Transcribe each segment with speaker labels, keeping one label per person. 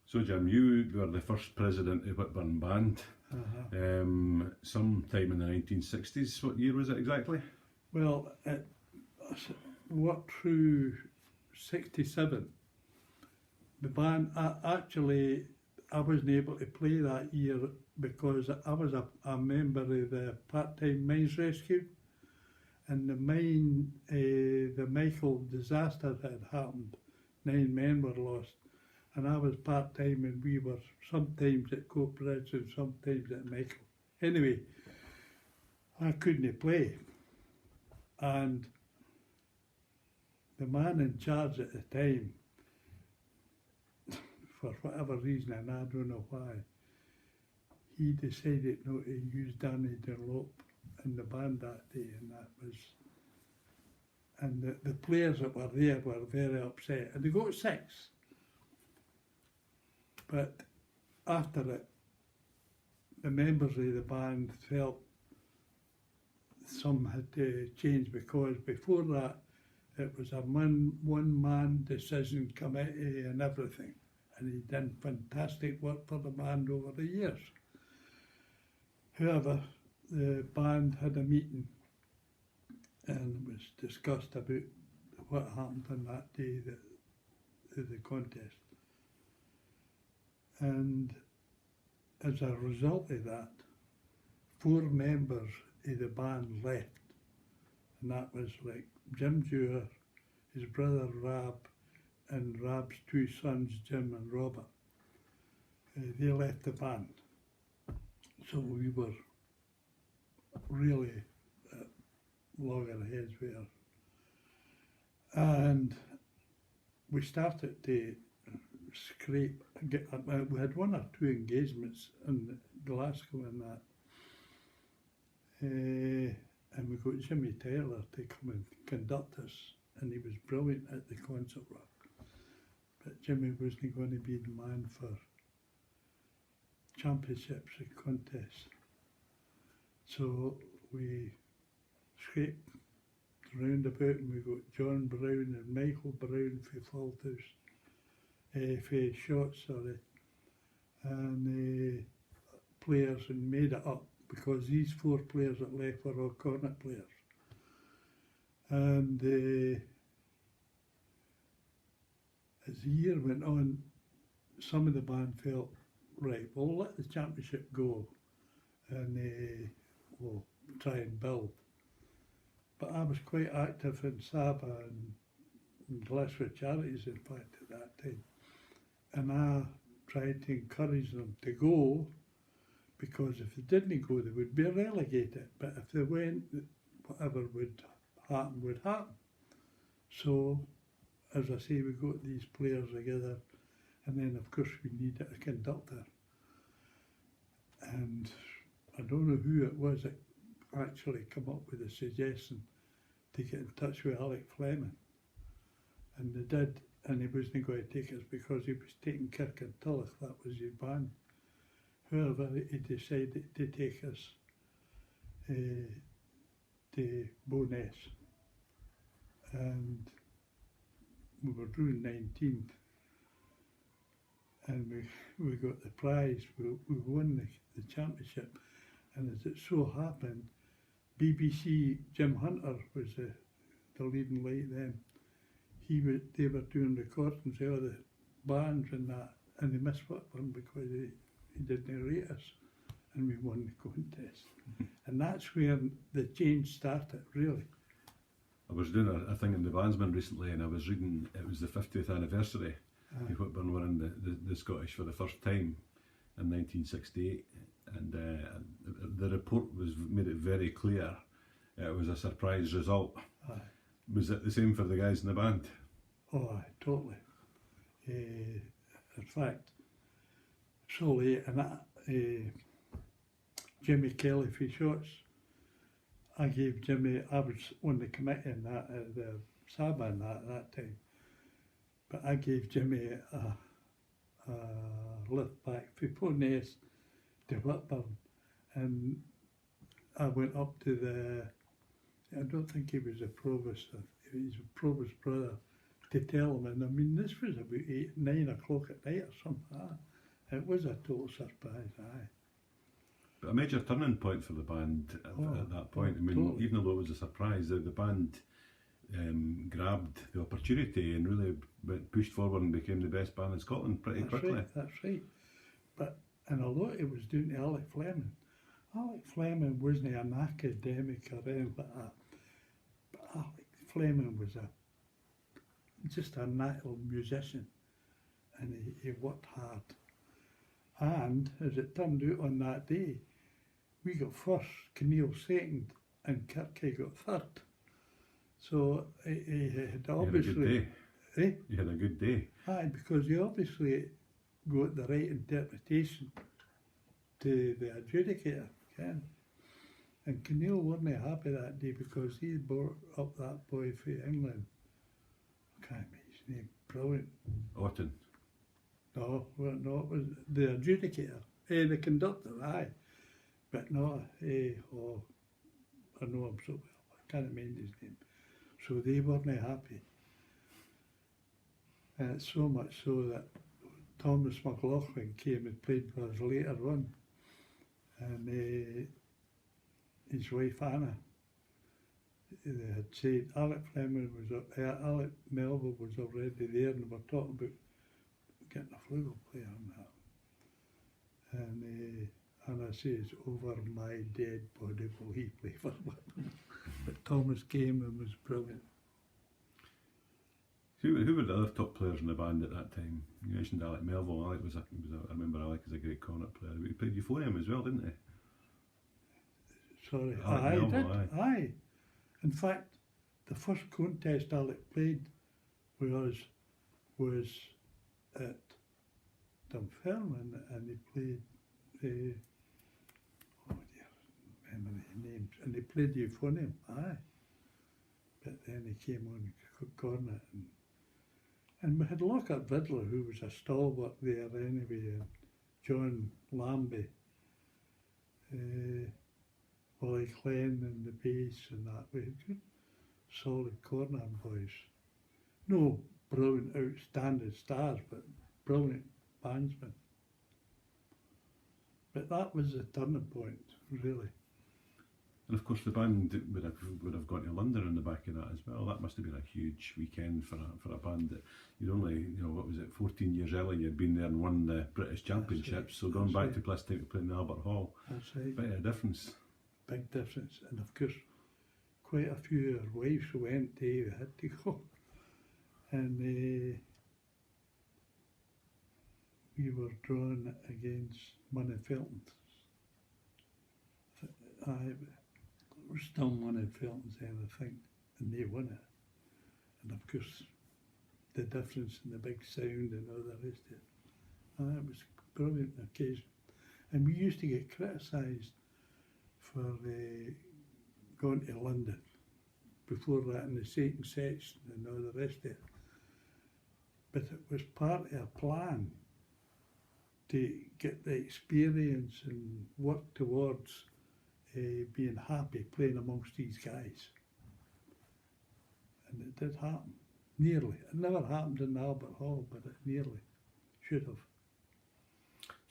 Speaker 1: So Jim, you were the first president of Whitburn Band, sometime in the 1960s. What year was it exactly?
Speaker 2: Well, it worked through 67. The band, I wasn't able to play that year because I was a member of the part-time mines rescue, and the Michael disaster had happened. 9 men were lost, and I was part-time, and we were sometimes at Corporate and sometimes at Michael. Anyway, I couldn't play, and the man in charge at the time, for whatever reason, and I don't know why, he decided not to use Danny Dunlop in the band that day, and the players that were there were very upset, and they got 6. But after it, the members of the band felt some had to change, because before that it was a one-man decision committee and everything, and he done fantastic work for the band over the years. However, the band had a meeting, and it was discussed about what happened on that day, the contest. And as a result of that, 4 members of the band left, and that was like Jim Dewar, his brother Rab, and Rab's 2 sons, Jim and Robert. They left the band. So we were really at loggerheads with her. And we started to scrape, we had 1 or 2 engagements in Glasgow and that. And we got Jimmy Taylor to come and conduct us, and he was brilliant at the concert rock. But Jimmy wasn't going to be the man for championships and contests. So we scraped round about, and we got John Brown and Michael Brown for Falters, for shots, and players, and made it up, because these 4 players that left were all cornet players. And as the year went on, some of the band felt, right, we'll let the championship go, and we'll try and build. But I was quite active in Saba and Glasgow Charities, in fact, at that time. And I tried to encourage them to go, because if they didn't go, they would be relegated. But if they went, whatever would happen. So, as I say, we got these players together, and then of course we needed a conductor. And I don't know who it was that actually come up with the suggestion to get in touch with Alec Fleming. And they did, and he wasn't going to take us because he was taking Kirk and Tulloch, that was his band. However, he decided to take us to Bo'ness, and we were doing 19th, and we got the prize. We won the championship, and as it so happened, BBC, Jim Hunter was the leading light then. They were doing recordings of all the bands and that, and they missed Whitburn because he didn't rate us, and we won the contest. And that's where the change started, really.
Speaker 1: I was doing a thing in the Bandsman recently, and I was reading it was the 50th anniversary of Whitburn winning the Scottish for the first time in 1968, and the report made it very clear it was a surprise result.
Speaker 2: Aye.
Speaker 1: Was it the same for the guys in the band?
Speaker 2: Oh, aye, totally. In fact, so late, and Jimmy Kelly for shots, I gave Jimmy, I was on the committee in that, the Saba in that time, but I gave Jimmy a lift back from Bo'ness to Whitburn, and I went up to I don't think he was a provost, he was a provost brother, to tell them. And I mean, this was about 9 o'clock at night or something like that. It was a total surprise, aye.
Speaker 1: But a major turning point for the band at that point. I mean,
Speaker 2: totally.
Speaker 1: even though it was a surprise, the band grabbed the opportunity and really pushed forward and became the best band in Scotland pretty quickly.
Speaker 2: Right, that's right. And a lot it was down to Alec Fleming. Alec Fleming wasn't an academic or anything like that. But Alec Fleming was just a natural musician, and he worked hard. And as it turned out on that day, we got first, Keneal second, and Kirky got third. So he had obviously...
Speaker 1: You had a good day. You had a good day.
Speaker 2: Aye, because he obviously got the right interpretation to the adjudicator, Ken. And Keneal wasn't happy that day because he brought up that boy from England. I can't remember his name. Brilliant.
Speaker 1: Otten.
Speaker 2: No, it was the adjudicator. The conductor, aye. But no, I know him so well. I can't remember his name. So they weren't happy. So much so that Thomas McLaughlin came and played with us later on. And his wife Anna, they had said Alec Alec Melville was already there, and we were talking about getting a flugel player on that. And Anna says, over my dead body will he play for Whitburn. But Thomas came and was brilliant.
Speaker 1: Who were the other top players in the band at that time? You mentioned Alec Melville. I remember Alec as a great cornet player. He played euphonium as well, didn't he?
Speaker 2: Sorry,
Speaker 1: Alec
Speaker 2: I
Speaker 1: Melville,
Speaker 2: did. Aye. In fact, the first contest Alec played with us was at Dunfermline, and he played remember the names, and he played euphonium. Aye. But then he came on cornet, and we had Lockhart Vidler, who was a stalwart there anyway, and John Lambie, Willie Clen and the bass and that. We had good, solid cornet boys. No brilliant, outstanding stars, but brilliant bandsmen. But that was the turning point, really.
Speaker 1: And of course, the band would have gone to London on the back of that as well. That must have been a huge weekend for a band that you'd only, 14 years earlier you'd been there and won the British Championships. Right. So going back to Plesting to play in the Albert Hall,
Speaker 2: that's right.
Speaker 1: Bit of a difference.
Speaker 2: Big difference, and of course, quite a few of our wives who went, they had to go, and we were drawn against Montefeltons. We're still Montefeltons then, I think, and they won it. And of course, the difference in the big sound and all the rest of it. It was a brilliant occasion. And we used to get criticised for going to London before that in the second section and all the rest of it. But it was part of a plan to get the experience and work towards being happy playing amongst these guys. And it did happen, nearly. It never happened in the Albert Hall, but it nearly should have.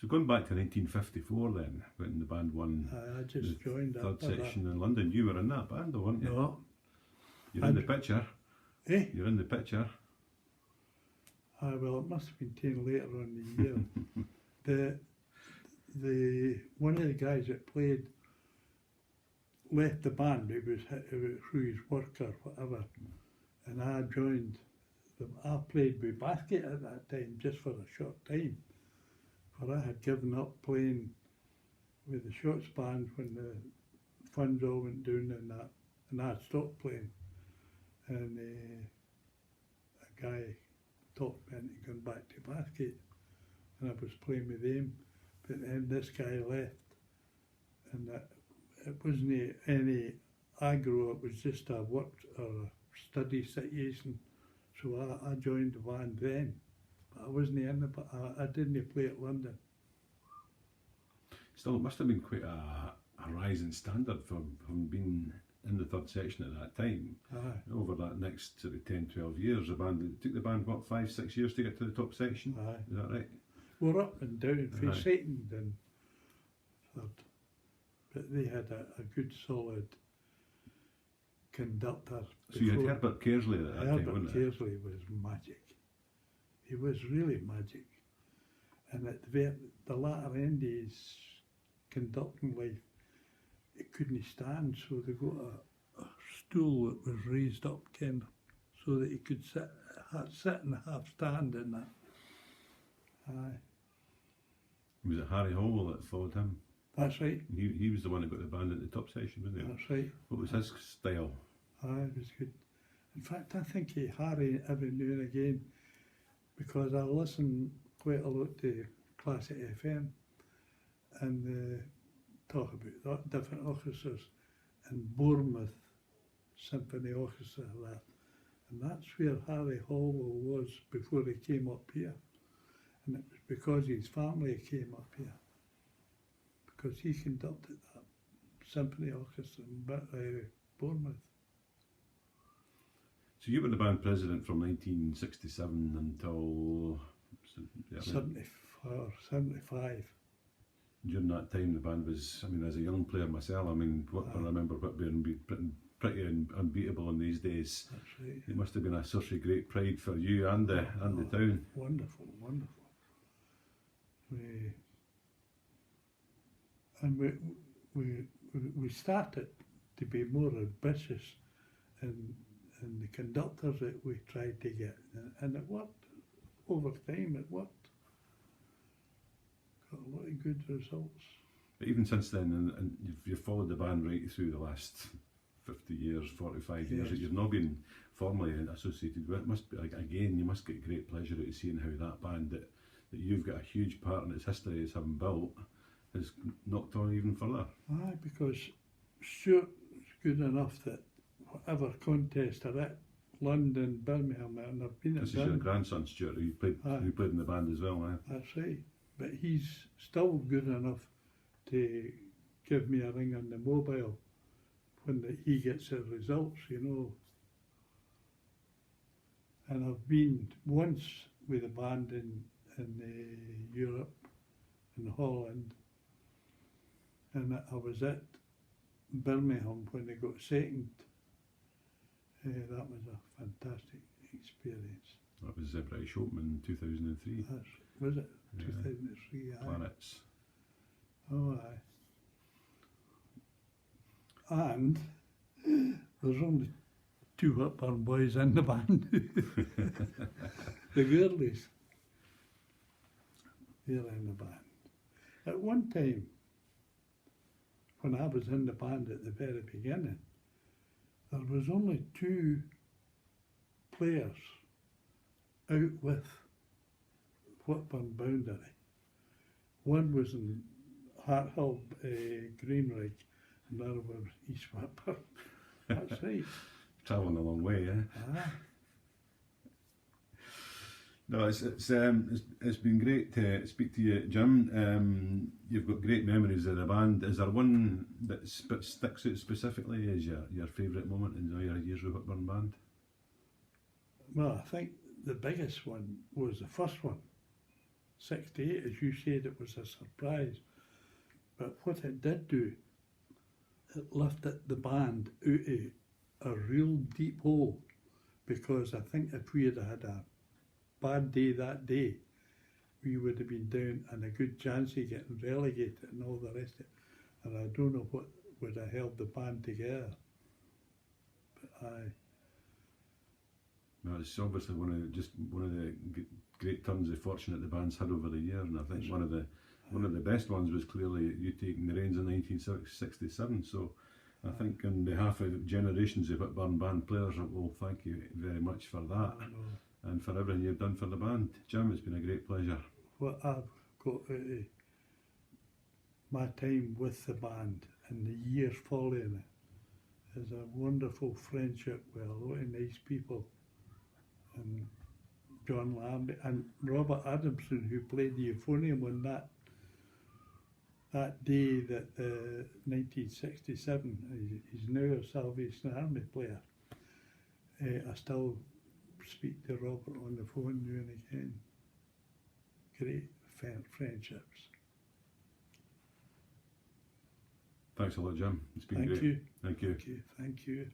Speaker 1: So going back to 1954 then, when the band won
Speaker 2: I just joined
Speaker 1: the third section in London, you were in that band though, weren't you?
Speaker 2: No.
Speaker 1: You're in the picture.
Speaker 2: Eh?
Speaker 1: You're in the picture.
Speaker 2: Well, it must have been 10 later on in the year. the one of the guys that played left the band. It was through his work or whatever, and I joined them. I played with basket at that time, just for a short time, for I had given up playing with the Shots band when the funds all went down and that, and I had stopped playing. And a guy talked me into going back to basket, and I was playing with him. But then this guy left, and it wasn't any aggro, it was just a work or a study situation. So I joined the band then, but I wasn't in it, but I didn't play at London.
Speaker 1: Still, it must have been quite a rising standard from being in the third section at that time.
Speaker 2: Aye.
Speaker 1: Over that next sort of 10, 12 years, it took the band, what, 5, 6 years to get to the top section?
Speaker 2: Aye.
Speaker 1: Is that right?
Speaker 2: We're up and down for
Speaker 1: Aye.
Speaker 2: second and third. But they had a good solid conductor.
Speaker 1: So you had
Speaker 2: before.
Speaker 1: Herbert Kersley at that time,
Speaker 2: Herbert
Speaker 1: wasn't it?
Speaker 2: Kersley was magic. He was really magic. And at the latter end of his conducting life, he couldn't stand, so they got a stool that was raised up, Ken, so that he could sit and half stand in that. Aye.
Speaker 1: Was it Harry Howell that followed him?
Speaker 2: That's right.
Speaker 1: He was the one that got the band at the top section, wasn't he?
Speaker 2: That's right.
Speaker 1: What was his style?
Speaker 2: Aye, it was good. In fact, I think he Harry every now and again, because I listen quite a lot to Classic FM, and they talk about different orchestras, and Bournemouth Symphony Orchestra, that, and that's where Harry Howell was before he came up here, and it was because his family came up here, because he conducted that symphony orchestra in Bournemouth.
Speaker 1: So you were the band president from 1967 until
Speaker 2: 74, 75.
Speaker 1: During that time, the band was, I mean, as a young player myself, I mean, I remember Whitburn being pretty unbeatable in these days.
Speaker 2: That's right.
Speaker 1: It must have been a source of great pride for you and the town.
Speaker 2: Wonderful, wonderful. We started to be more ambitious in the conductors that we tried to get, and it worked. Over time, it worked. Got a lot of good results.
Speaker 1: But even since then, and you've followed the band right through the last 50 years, 45 years,
Speaker 2: Yes.
Speaker 1: that you've not been formally associated with. It must be, like, again, you must get great pleasure out of seeing how that band that you've got a huge part in its history as having built has knocked on even further.
Speaker 2: Aye, because Stuart's good enough that whatever contest they're at, London, Birmingham, and I've been at
Speaker 1: This is your
Speaker 2: Birmingham.
Speaker 1: grandson, Stuart, who played in the band as well, eh?
Speaker 2: That's right. But he's still good enough to give me a ring on the mobile when he gets the results, you know. And I've been once with a band in Europe, in Holland, and I was at Birmingham when they got second. That was a fantastic experience.
Speaker 1: That was British Open in 2003.
Speaker 2: Was it?
Speaker 1: Yeah.
Speaker 2: 2003, aye.
Speaker 1: Planets.
Speaker 2: Oh, aye. And there's only two Whitburn boys in the band. The girlies. They're in the band. At one time, when I was in the band at the very beginning, there was only two players out with Whitburn boundary. One was in Harthill, Greenridge, and the other was East Whitburn. That's right.
Speaker 1: Travelling a long way, eh?
Speaker 2: Ah,
Speaker 1: No, it's been great to speak to you, Jim. You've got great memories of the band. Is there one that sticks out specifically as your favourite moment in your years with Whitburn Band?
Speaker 2: well, I think the biggest one was the first one. 68, as you said, it was a surprise. But what it did do, it lifted the band out of a real deep hole, because I think if we had had a bad day that day, we would have been down and a good chance of getting relegated and all the rest of it. And I don't know what would have held the band together. But
Speaker 1: No, it's obviously one of the great turns of fortune that the band's had over the years, and I think one of the best ones was clearly you taking the reins in 1967. So I think on behalf of generations of Whitburn Band players, I will thank you very much for that and for everything you've done for the band. Jim, it's been a great pleasure.
Speaker 2: what I've got out of my time with the band and the years following it is a wonderful friendship with a lot of nice people. And John Lambie and Robert Adamson, who played the euphonium on that day that 1967, he's now a Salvation Army player. I still speak to Robert on the phone now and again. Great friendships.
Speaker 1: Thanks a lot, Jim. It's been
Speaker 2: Thank
Speaker 1: great.
Speaker 2: you.
Speaker 1: Thank you.
Speaker 2: Thank you.